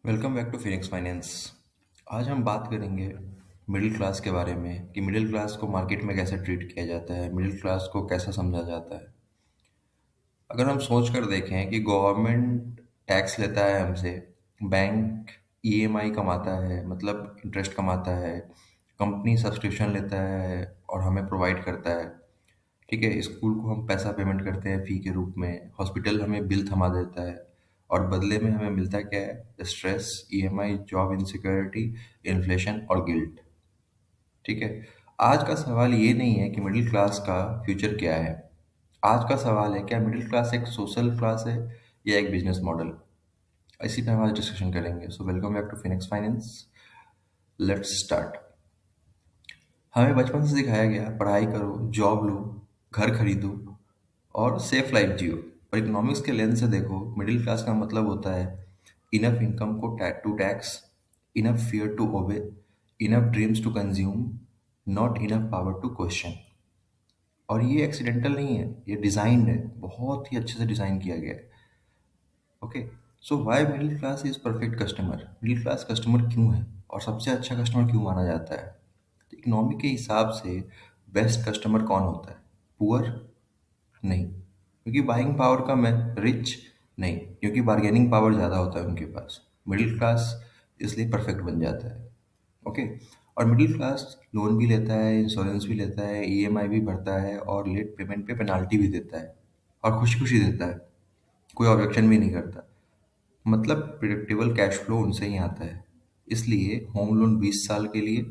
Welcome back to Phoenix Finance. आज हम बात करेंगे मिडिल क्लास के बारे में कि मिडिल क्लास को मार्केट में कैसे ट्रीट किया जाता है, मिडिल क्लास को कैसा समझा जाता है। अगर हम सोच कर देखें कि गवर्नमेंट टैक्स लेता है हमसे, बैंक ईएमआई कमाता है मतलब इंटरेस्ट कमाता है, कंपनी सब्सक्रिप्शन लेता है और हमें प्रोवाइड करता है। ठीक है, स्कूल को हम पैसा पेमेंट करते हैं फ़ी के रूप में, हॉस्पिटल हमें बिल थमा देता है और बदले में हमें मिलता क्या है? Stress, EMI, job insecurity, inflation और गिल्ट। ठीक है, आज का सवाल ये नहीं है कि मिडिल क्लास का फ्यूचर क्या है। आज का सवाल है क्या मिडिल क्लास एक सोशल क्लास है या एक बिजनेस मॉडल। इसी पे हम आज डिस्कशन करेंगे। So welcome back to Phoenix Finance. Let's start. हमें बचपन से सिखाया गया पढ़ाई करो, जॉब लो, घर खरीदो और सेफ लाइफ जियो। और इकोनॉमिक्स के लेंस से देखो, मिडिल क्लास का मतलब होता है इनफ इनकम को to tax, enough fear to obey, enough dreams to consume, not enough power to question. और ये एक्सीडेंटल नहीं है, ये डिजाइंड है, बहुत ही अच्छे से डिजाइन किया गया है। Okay, so why middle class is perfect customer. Middle class customer क्यों है और सबसे अच्छा कस्टमर क्यों माना जाता है? तो इकोनॉमी के हिसाब से बेस्ट कस्टमर कौन होता है? पुअर? नहीं, क्योंकि बाइंग पावर कम है। रिच? नहीं, क्योंकि बार्गेनिंग पावर ज़्यादा होता है उनके पास। मिडिल क्लास इसलिए परफेक्ट बन जाता है। ओके, और मिडिल क्लास लोन भी लेता है, इंश्योरेंस भी लेता है, ईएमआई भी भरता है और लेट पेमेंट पे पेनाल्टी भी देता है और खुशी खुशी देता है, कोई ऑब्जेक्शन भी नहीं करता। मतलब प्रिडिक्टेबल कैश फ्लो उनसे ही आता है। इसलिए होम लोन 20 साल के लिए,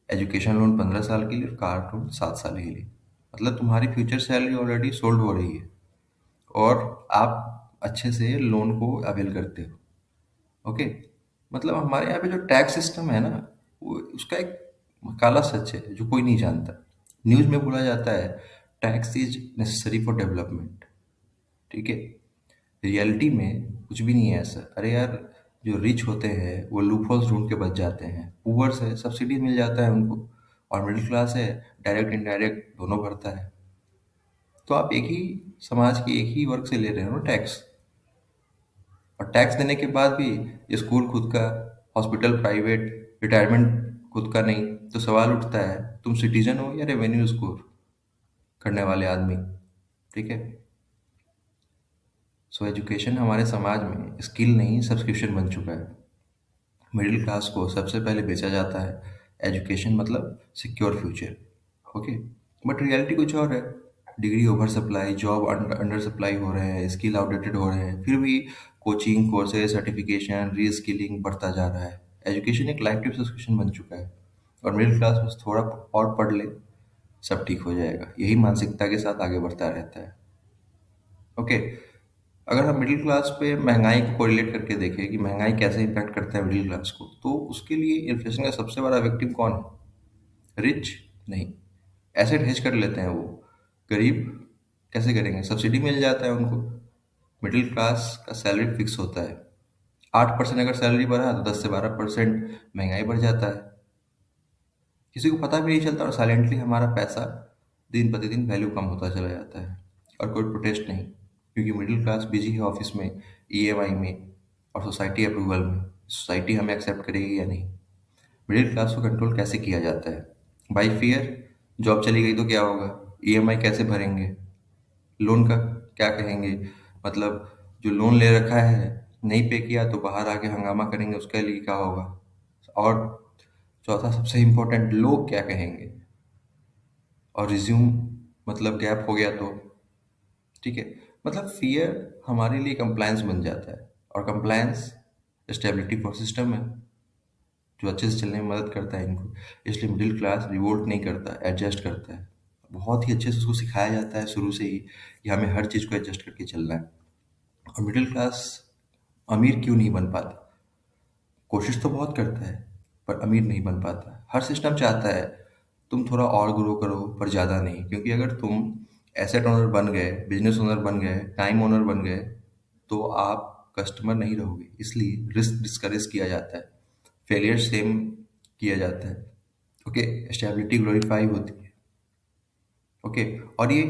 एजुकेशन लोन 15 साल के लिए और कार लोन 7 साल के लिए। मतलब तुम्हारी फ्यूचर सैलरी ऑलरेडी सोल्ड हो रही है और आप अच्छे से लोन को अवेल करते हो। ओके, मतलब हमारे यहाँ पे जो टैक्स सिस्टम है ना, वो उसका एक काला सच है जो कोई नहीं जानता। न्यूज़ में बोला जाता है tax is necessary for development. ठीक है, रियलिटी में कुछ भी नहीं है ऐसा। अरे यार, जो रिच होते हैं वो लूपहोल्स ढूंढ के बच जाते हैं, पुअर्स है सब्सिडी मिल जाता है उनको, और मिडिल क्लास है डायरेक्ट इनडायरेक्ट दोनों भरता है। तो आप एक ही समाज के एक ही वर्ग से ले रहे हो ना टैक्स, और टैक्स देने के बाद भी स्कूल खुद का, हॉस्पिटल प्राइवेट, रिटायरमेंट खुद का नहीं। तो सवाल उठता है तुम सिटीजन हो या रेवेन्यू स्कोर करने वाले आदमी। ठीक है, सो एजुकेशन हमारे समाज में स्किल नहीं सब्सक्रिप्शन बन चुका है। मिडिल क्लास को सबसे पहले बेचा जाता है एजुकेशन मतलब secure future. Okay, but reality कुछ और है। Degree over supply, job under supply हो रहे हैं, स्किल आउटडेटेड हो रहे हैं, फिर भी कोचिंग कोर्सेज, सर्टिफिकेशन, री स्किलिंग बढ़ता जा रहा है। एजुकेशन एक लाइफ टाइम सब्सक्रिप्शन बन चुका है और मिडिल क्लास बस थोड़ा और पढ़ ले, सब ठीक हो जाएगा, यही मानसिकता के साथ आगे बढ़ता रहता है। ओके, अगर हम मिडिल क्लास पे महंगाई को कोरिलेट करके देखें कि महंगाई कैसे इम्पैक्ट करता है मिडिल क्लास को, तो उसके लिए इन्फ्लेशन का सबसे बड़ा विक्टिम कौन है? रिच? नहीं, एसेट हेज कर लेते हैं वो। गरीब कैसे करेंगे? सब्सिडी मिल जाता है उनको। मिडिल क्लास का सैलरी फिक्स होता है। 8% अगर सैलरी बढ़ा तो 10 से 12% महंगाई बढ़ जाता है। किसी को पता भी नहीं चलता और साइलेंटली हमारा पैसा दिन प्रतिदिन वैल्यू कम होता चला जाता है और कोई प्रोटेस्ट नहीं, क्योंकि मिडिल क्लास बिजी है ऑफिस में, ईएमआई में और सोसाइटी अप्रूवल में। सोसाइटी हमें एक्सेप्ट करेगी या नहीं? मिडिल क्लास को कंट्रोल कैसे किया जाता है? By fear. जॉब चली गई तो क्या होगा? ईएमआई कैसे भरेंगे? लोन का क्या कहेंगे? मतलब जो लोन ले रखा है, नहीं पे किया तो बाहर आके हंगामा करेंगे, उसके लिए क्या होगा? और चौथा सबसे इम्पोर्टेंट, लोग क्या कहेंगे? और रिज्यूम मतलब गैप हो गया तो? ठीक है, मतलब फियर हमारे लिए कंप्लायंस बन जाता है और कंप्लायंस स्टेबिलिटी फॉर सिस्टम है जो अच्छे से चलने में मदद करता है इनको। इसलिए मिडिल क्लास रिवोल्ट नहीं करता, एडजस्ट करता है। बहुत ही अच्छे से उसको सिखाया जाता है शुरू से ही कि हमें हर चीज़ को एडजस्ट करके चलना है। और मिडिल क्लास अमीर क्यों नहीं बन पाता? कोशिश तो बहुत करता है पर अमीर नहीं बन पाता। हर सिस्टम चाहता है तुम थोड़ा और ग्रो करो पर ज़्यादा नहीं, क्योंकि अगर तुम एसेट ओनर बन गए, बिजनेस ओनर बन गए, टाइम ओनर बन गए, तो आप कस्टमर नहीं रहोगे। इसलिए रिस्क डिस्करेज किया जाता है, फेलियर सेम किया जाता है। ओके, स्टेबिलिटी ग्लोरीफाई होती है। ओके, और ये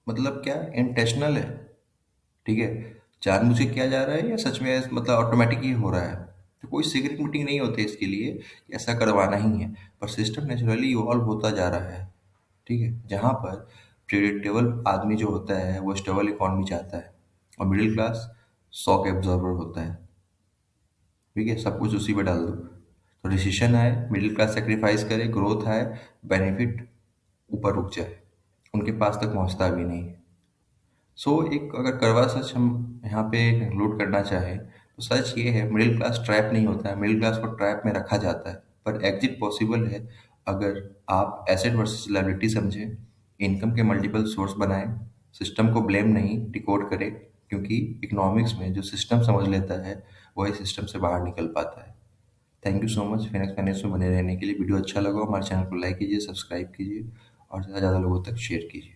मतलब क्या इंटेंशनल है? ठीक है, जानबूझ के किया जा रहा है या सच में मतलब ऑटोमेटिक ही हो रहा है? तो कोई सीक्रेट मीटिंग नहीं होती इसके लिए कि ऐसा करवाना ही है, पर सिस्टम नेचुरली इवॉल्व होता जा रहा है। ठीक है, जहाँ पर प्रिडिक्टेबल आदमी जो होता है वो स्टेबल इकोनॉमी चाहता है, और मिडिल क्लास शॉक एब्जॉर्बर होता है। ठीक है, सब कुछ उसी पे डाल दो तो डिसीजन आए, मिडिल क्लास सेक्रीफाइस करे, ग्रोथ आए, बेनिफिट ऊपर रुक जाए, उनके पास तक पहुंचता भी नहीं। सो एक अगर करवा सच हम यहाँ पे कंक्लूड करना चाहें तो सच ये है, मिडिल क्लास ट्रैप नहीं होता है, मिडिल क्लास को ट्रैप में रखा जाता है, पर एग्जिट पॉसिबल है अगर आप एसेट वर्सेस लायबिलिटी समझें, इनकम के मल्टीपल सोर्स बनाएं, सिस्टम को ब्लेम नहीं डिकोड करें, क्योंकि इकोनॉमिक्स में जो सिस्टम समझ लेता है वही सिस्टम से बाहर निकल पाता है। Thank you so much Phoenix finance में बने रहने के लिए। वीडियो अच्छा लगा हमारे चैनल को लाइक कीजिए, सब्सक्राइब कीजिए और ज़्यादा से ज़्यादा लोगों तक शेयर कीजिए।